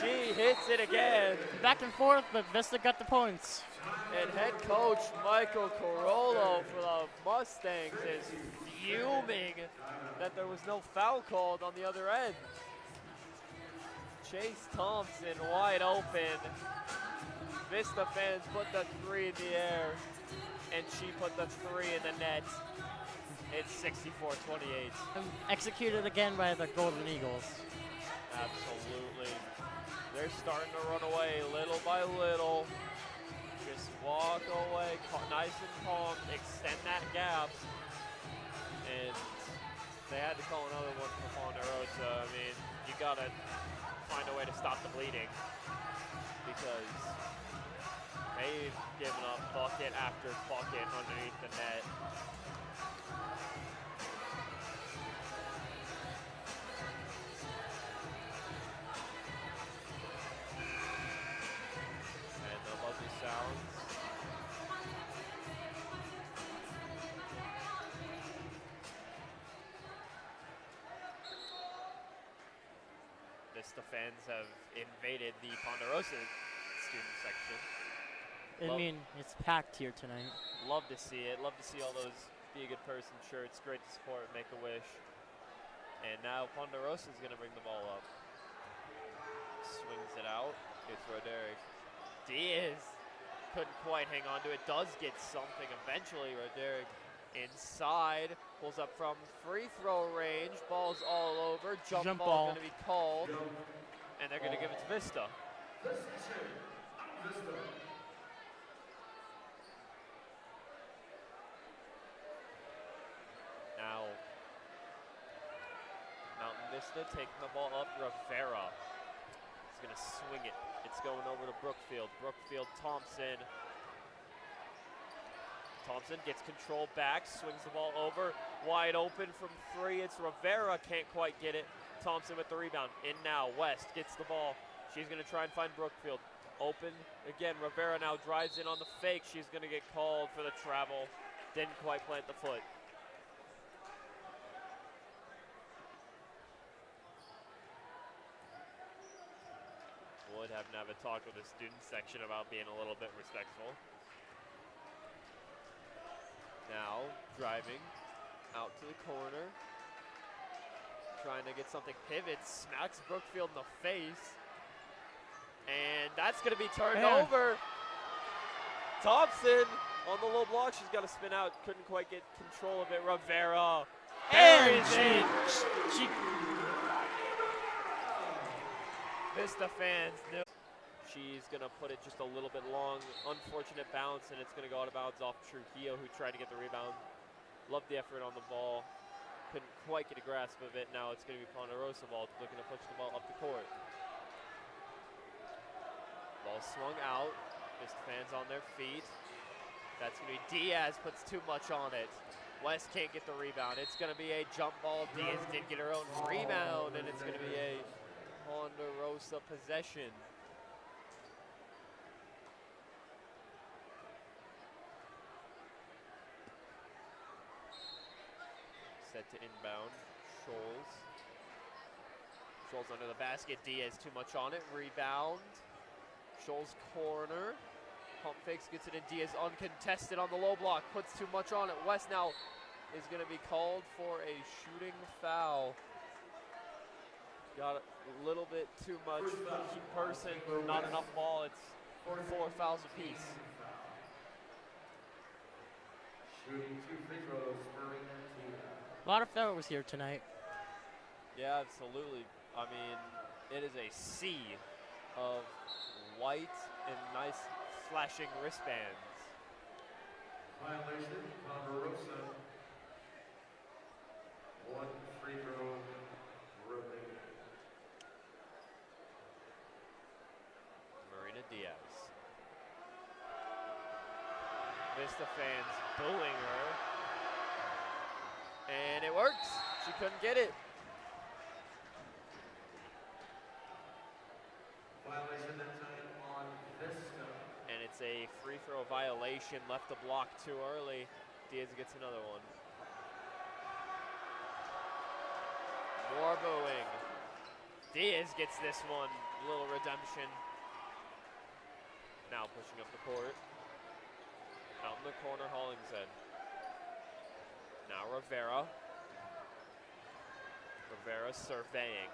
She hits it again. Back and forth, but Vista got the points. And head coach Michael Corollo for the Mustangs is fuming that there was no foul called on the other end. Chase Thompson wide open. Vista fans put the three in the air, and she put the three in the net. It's 64-28. Executed again by the Golden Eagles. Absolutely. They're starting to run away little by little. Just walk away, nice and calm, extend that gap. And they had to call another one for Ponderosa. I mean, you gotta find a way to stop the bleeding because they've given up bucket after bucket underneath the net. And the buzzer sounds. Vista fans have invaded the Ponderosa student section. I mean, it's packed here tonight. Love to see it. Love to see all those Be a Good Person shirts. Great to support Make-A-Wish. And now Ponderosa is going to bring the ball up. Swings it out. Gets Roderick. Diaz couldn't quite hang on to it. Does get something eventually. Roderick inside. Pulls up from free throw range. Ball's all over. Jump ball going to be called. And they're going to give it to Vista. Vista taking the ball up. Rivera is going to swing it. It's going over to Brookfield. Brookfield, Thompson. Thompson gets control back, swings the ball over. Wide open from three. It's Rivera, can't quite get it. Thompson with the rebound. In now, West gets the ball. She's going to try and find Brookfield. Open again. Rivera now drives in on the fake. She's going to get called for the travel. Didn't quite plant the foot. Would have to have a talk with the student section about being a little bit respectful. Now driving out to the corner. Trying to get something, pivots, smacks Brookfield in the face. And that's going to be turned over. Thompson on the low block. She's got to spin out. Couldn't quite get control of it. Rivera. And she Vista fans knew. She's going to put it just a little bit long. Unfortunate bounce, and it's going to go out of bounds off Trujillo, who tried to get the rebound. Loved the effort on the ball. Couldn't quite get a grasp of it. Now it's going to be Ponderosa ball looking to push the ball up the court. Ball swung out. Vista fans on their feet. That's going to be Diaz, puts too much on it. West can't get the rebound. It's going to be a jump ball. Diaz did get her own rebound, and it's going to be a Ponderosa possession. Set to inbound. Scholes. Scholes under the basket. Diaz too much on it. Rebound. Scholes corner. Pump fakes, gets it in. Diaz uncontested on the low block. Puts too much on it. West now is going to be called for a shooting foul. Got a little bit too much person, not enough ball. It's 4 fouls apiece. Shooting 2 free throws, Marina. A lot of failures here tonight. Yeah, absolutely. I mean, it is a sea of white and nice flashing wristbands. Violation, Ponderosa. 1 free throw remaining. Marina Diaz. Vista fans booing her. And it works. She couldn't get it. Violation that time on Vista. And it's a free throw violation. Left the block too early. Diaz gets another one. More booing. Diaz gets this one. Little redemption. Now pushing up the court. Out in the corner, Hollingshead. Now Rivera. Rivera surveying,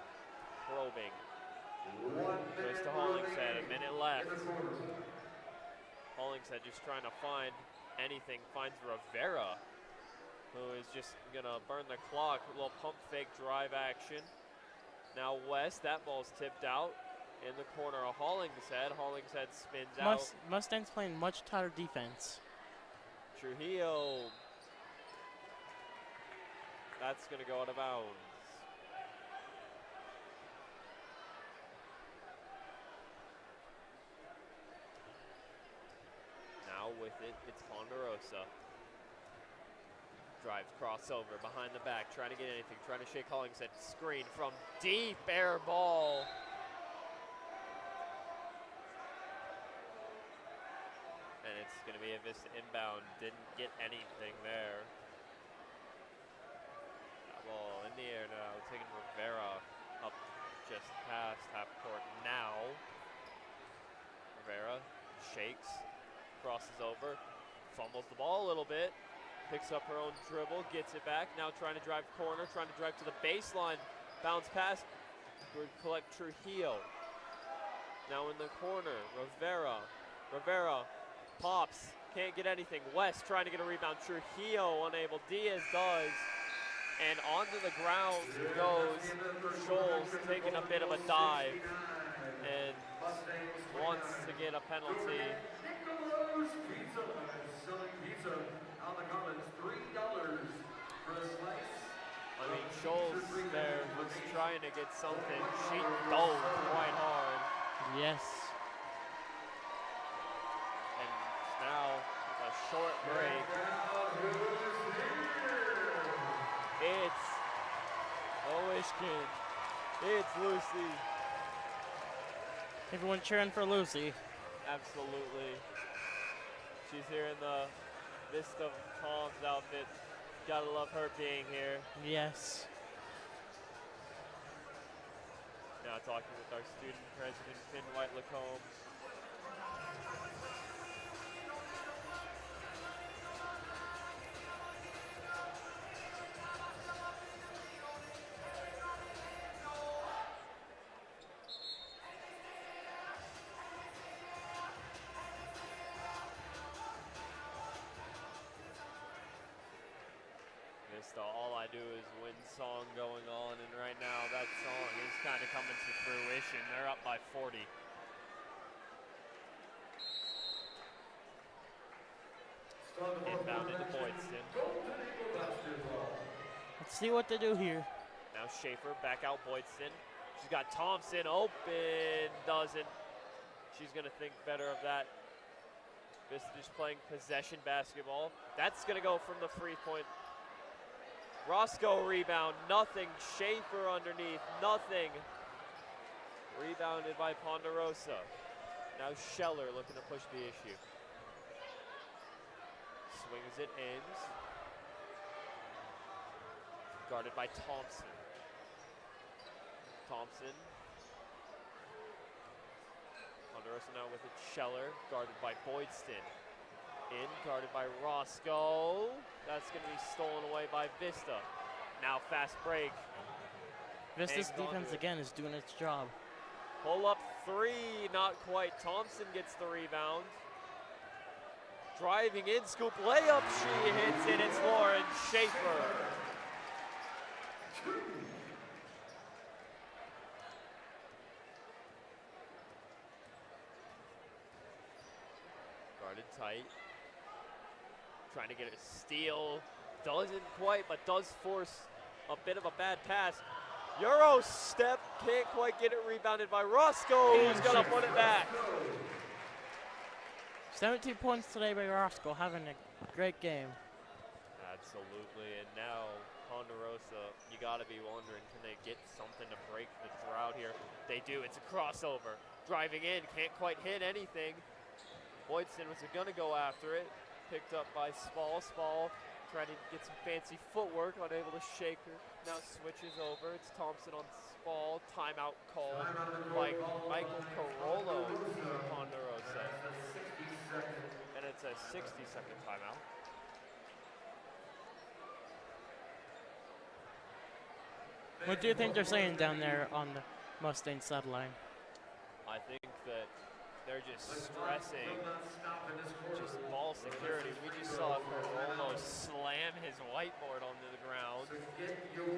probing. Goes to Hollingshead, a minute left. Hollingshead just trying to find anything, finds Rivera, who is just gonna burn the clock. A little pump fake drive action. Now West, that ball's tipped out. In the corner of Hollingshead. Hollingshead spins out. Mustangs playing much tighter defense. Trujillo. That's going to go out of bounds. Now with it, it's Ponderosa. Drives crossover behind the back, trying to get anything, trying to shake Hollingshead. Screen from deep, air ball. And it's going to be a Vista inbound. Didn't get anything there. Ball in the air now, taking Rivera up just past half court now. Rivera shakes, crosses over, fumbles the ball a little bit, picks up her own dribble, gets it back, now trying to drive corner, trying to drive to the baseline, bounce pass, would collect Trujillo. Now in the corner, Rivera pops, can't get anything. West trying to get a rebound, Trujillo unable, Diaz does. And onto the ground goes Scholes, taking a bit of a dive and wants to get a penalty. Nico's Pizza, selling pizza on the Commons, $3 for a slice. I mean, Scholes there was trying to get something. She dove quite hard. Yes. And now, with a short break, it's Owishkin. It's Lucy. Everyone cheering for Lucy. Absolutely. She's here in the Vista Palms outfit. Gotta love her being here. Yes. Now talking with our student president, Finn White-Lacombe. All I do is win song going on, and right now that song is kind of coming to fruition. They're up by 40. Inbound into Boydston. Let's see what they do here. Now Schaefer back out Boydston. She's got Thompson open, doesn't. She's gonna think better of that. Vista just playing possession basketball. That's gonna go from the free point. Roscoe rebound, nothing. Schaefer underneath, nothing. Rebounded by Ponderosa. Now Scheller looking to push the issue. Swings it in. Guarded by Thompson. Thompson. Ponderosa now with it. Scheller, guarded by Boydston. In, guarded by Roscoe. That's going to be stolen away by Vista. Now fast break. Vista's defense again is doing its job. Pull up three, not quite. Thompson gets the rebound. Driving in, scoop layup. She hits it. It's Lauren Schaefer. Guarded tight. Trying to get a steal. Doesn't quite, but does force a bit of a bad pass. Euro step, can't quite get it rebounded by Roscoe, who's gonna put it back. 17 points today by Roscoe, having a great game. Absolutely, and now Ponderosa, you gotta be wondering, can they get something to break the drought here? They do, it's a crossover. Driving in, can't quite hit anything. Boydston was gonna go after it. Picked up by Spall. Spall trying to get some fancy footwork, unable to shake her. Now switches over. It's Thompson on Spall. Timeout called by Michael Carollo for Ponderosa. And it's a 60-second timeout. What do you think they're saying down there on the Mustang sideline? I think that they're just stressing just ball security. We just saw Carollo slam his whiteboard onto the ground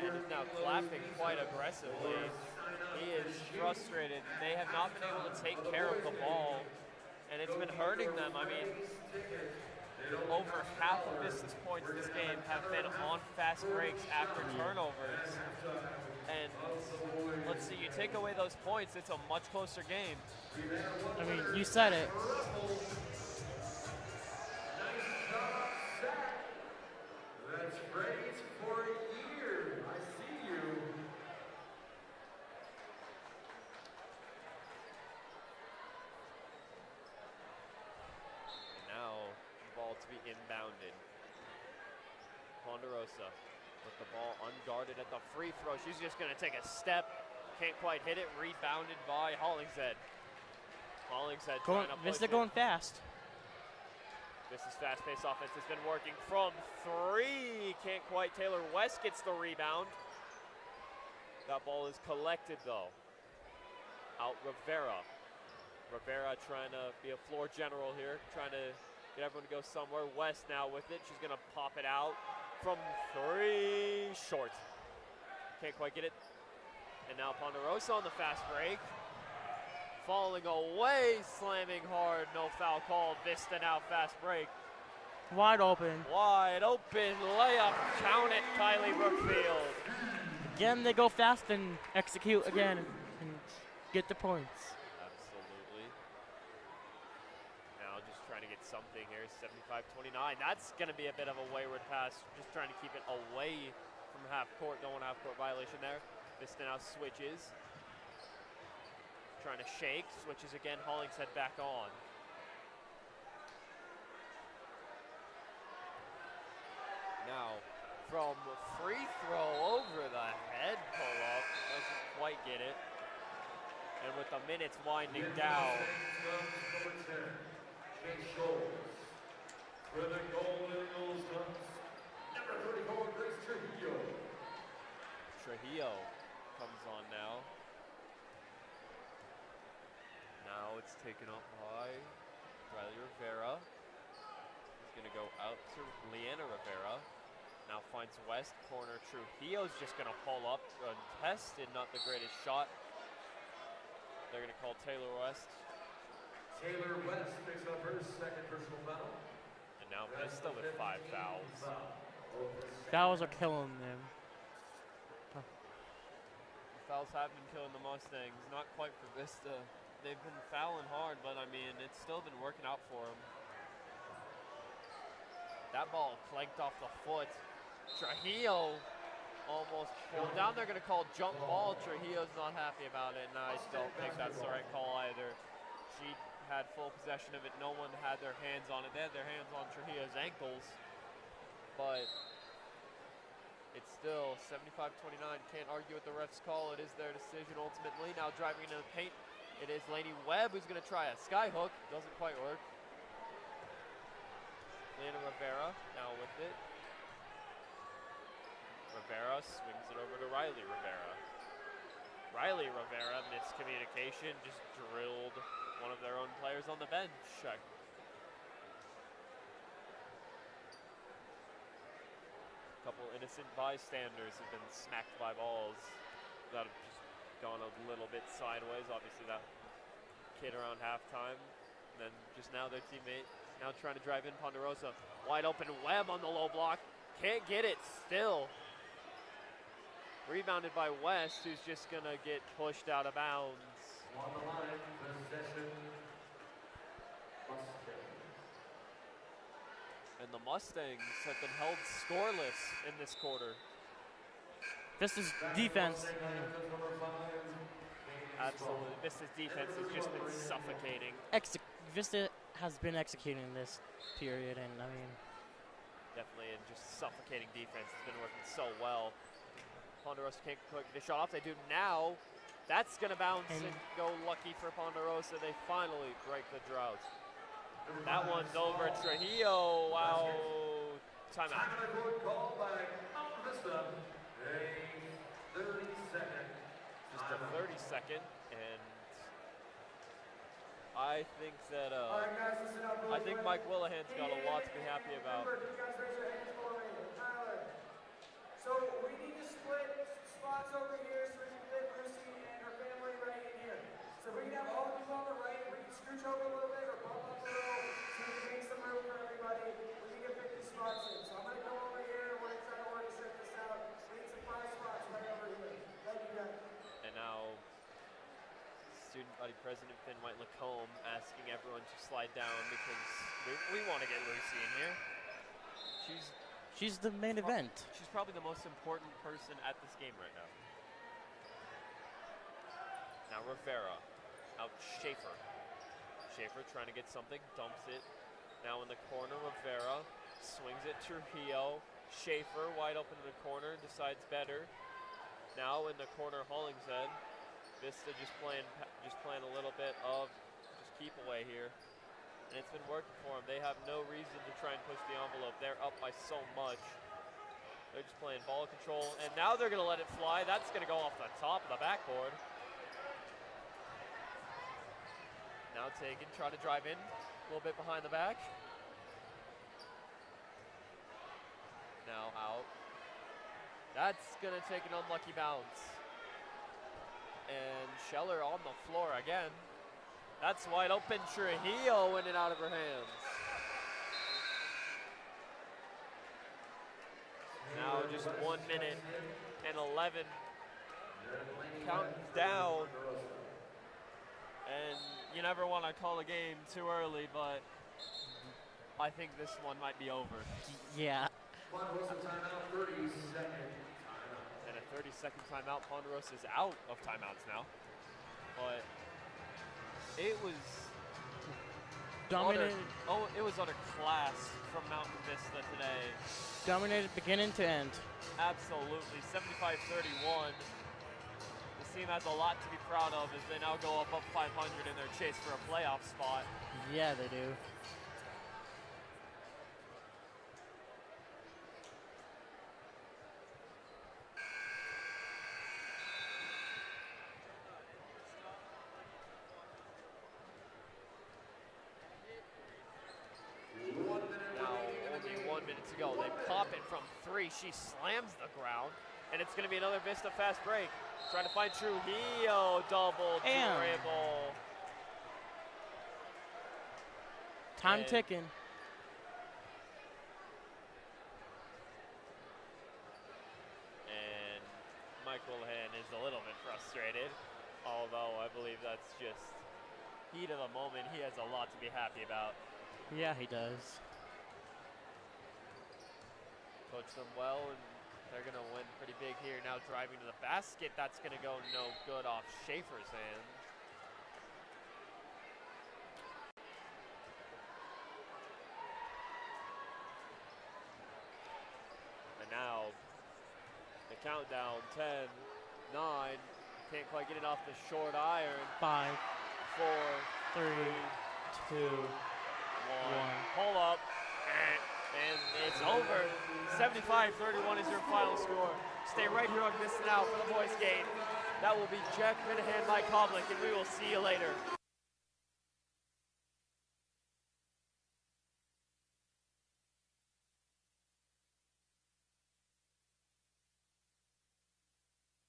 and is now clapping quite aggressively. He is frustrated. They have not been able to take care of the ball, and it's been hurting them. I mean, over half of Vista's points this game have been on fast breaks after turnovers. And let's see, you take away those points, it's a much closer game. I mean, you said it. That's praise for a year. I see you. And now, ball to be inbounded. Ponderosa with the ball unguarded at the free throw. She's just going to take a step. Can't quite hit it. Rebounded by Hollingshead. Hollingshead trying to push Vista it. going fast. This is fast-paced offense has been working from three. Can't quite. Taylor West gets the rebound. That ball is collected, though. Out Rivera. Rivera trying to be a floor general here. Trying to get everyone to go somewhere. West now with it. She's going to pop it out. From three, short. Can't quite get it. And now Ponderosa on the fast break. Falling away, slamming hard, no foul call. Vista now fast break. Wide open. Wide open layup, count it, Kylie Brookfield. Again, they go fast and execute again and get the points. Absolutely. Now just trying to get something here, 75-29. That's going to be a bit of a wayward pass, just trying to keep it away from half court. Don't want a half court violation there. Vista now switches. Trying to shake, switches again, Hollingshead back on. Now, from free throw over the head pull-up, doesn't quite get it. And with the minutes winding down. For the Golden Eagles comes number 34, Grace Trujillo. Trujillo comes on now. Now it's taken up by Riley Rivera. He's going to go out to Leanna Rivera. Now finds West, corner. Trujillo's just going to pull up. Untested, not the greatest shot. They're going to call Taylor West. Taylor West picks up her second personal foul. And now Vista with 5 fouls. Fouls are killing them. Fouls have been killing the Mustangs. Not quite for Vista. They've been fouling hard, but I mean, it's still been working out for them. That ball clanked off the foot. Trujillo almost pulled down. They're going to call jump ball. Trujillo's not happy about it, and I don't think that's the right call either. She had full possession of it. No one had their hands on it. They had their hands on Trujillo's ankles, but it's still 75-29. Can't argue with the ref's call. It is their decision ultimately. Now driving into the paint, it is Lainey Webb who's going to try a sky hook. Doesn't quite work. Leanna Rivera now with it. Rivera swings it over to Riley Rivera. Riley Rivera, miscommunication, just drilled one of their own players on the bench. A couple innocent bystanders have been smacked by balls that have just gone a little bit sideways. Obviously that kid around halftime. And then just now their teammate now trying to drive in Ponderosa. Wide open Webb on the low block. Can't get it still. Rebounded by West, who's just going to get pushed out of bounds. On the line, possession. Mustangs. And the Mustangs have been held scoreless in this quarter. Vista's defense. Absolutely. Vista's defense has just been suffocating. Vista has been executing this period, and I mean, Definitely, and just suffocating defense has been working so well. Ponderosa can't get a shot off. They do now. That's going to bounce and go lucky for Ponderosa. They finally break the drought. That one's over. Trujillo. Wow. Timeout. Call by Vista. A 30-second. Just a 30-second, and I think that I think Mike Willahan's got a lot to be happy about. So we need to split spots over here so we can fit Lucy and her family right in here. So we can have all of you on the right, we can scooch over a little bit or bump up a little so we can make some room for everybody. We can get 50 spots in. So I'm going to come over here and we're going to try to work to set this out. We need some 5 spots right over here. Thank you guys. And now, student body president Finn White Lacombe asking everyone to slide down because we want to get Lucy in here. she's the main event. She's probably the most important person at this game right now. Now Rivera, out Schaefer. Schaefer trying to get something, dumps it. Now in the corner, Rivera swings it to Trujillo. Schaefer wide open in the corner, decides better. Now in the corner, Hollingshead. Vista just playing a little bit of just keep away here. And it's been working for them. They have no reason to try and push the envelope. They're up by so much. They're just playing ball control. And now they're going to let it fly. That's going to go off the top of the backboard. Now taken, try to drive in. A little bit behind the back. Now out. That's going to take an unlucky bounce. And Scheller on the floor again. That's wide open. Trujillo in and out of her hands. Now just 1 minute and 11 counting down. And you never want to call a game too early, but I think this one might be over. Yeah. Ponderosa timeout, 30-second timeout. And a 30-second timeout. Ponderosa is out of timeouts now. But it was Dominated. it was utter class from Mountain Vista today. Dominated beginning to end. Absolutely, 75-31. This team has a lot to be proud of as they now go up 500 in their chase for a playoff spot. Yeah, they do. Now, only 1 minute to go. They pop it from 3. She slams the ground, and it's going to be another Vista fast break. Trying to find Trujillo, double dribble. Time And ticking. And Michael Hen is a little bit frustrated, although I believe that's just heat of the moment. He has a lot to be happy about. Yeah, he does. Coached them well, and they're going to win pretty big here. Now driving to the basket, that's going to go no good off Schaefer's hand. And now the countdown, 10, 9, can't quite get it off the short iron. 5, 4, 3, 2, 1. Pull up, and it's over. 75-31 is your final score. Stay right here on Vista Now for the boys game. That will be Jack Minahan, Mike Hoblich, and we will see you later.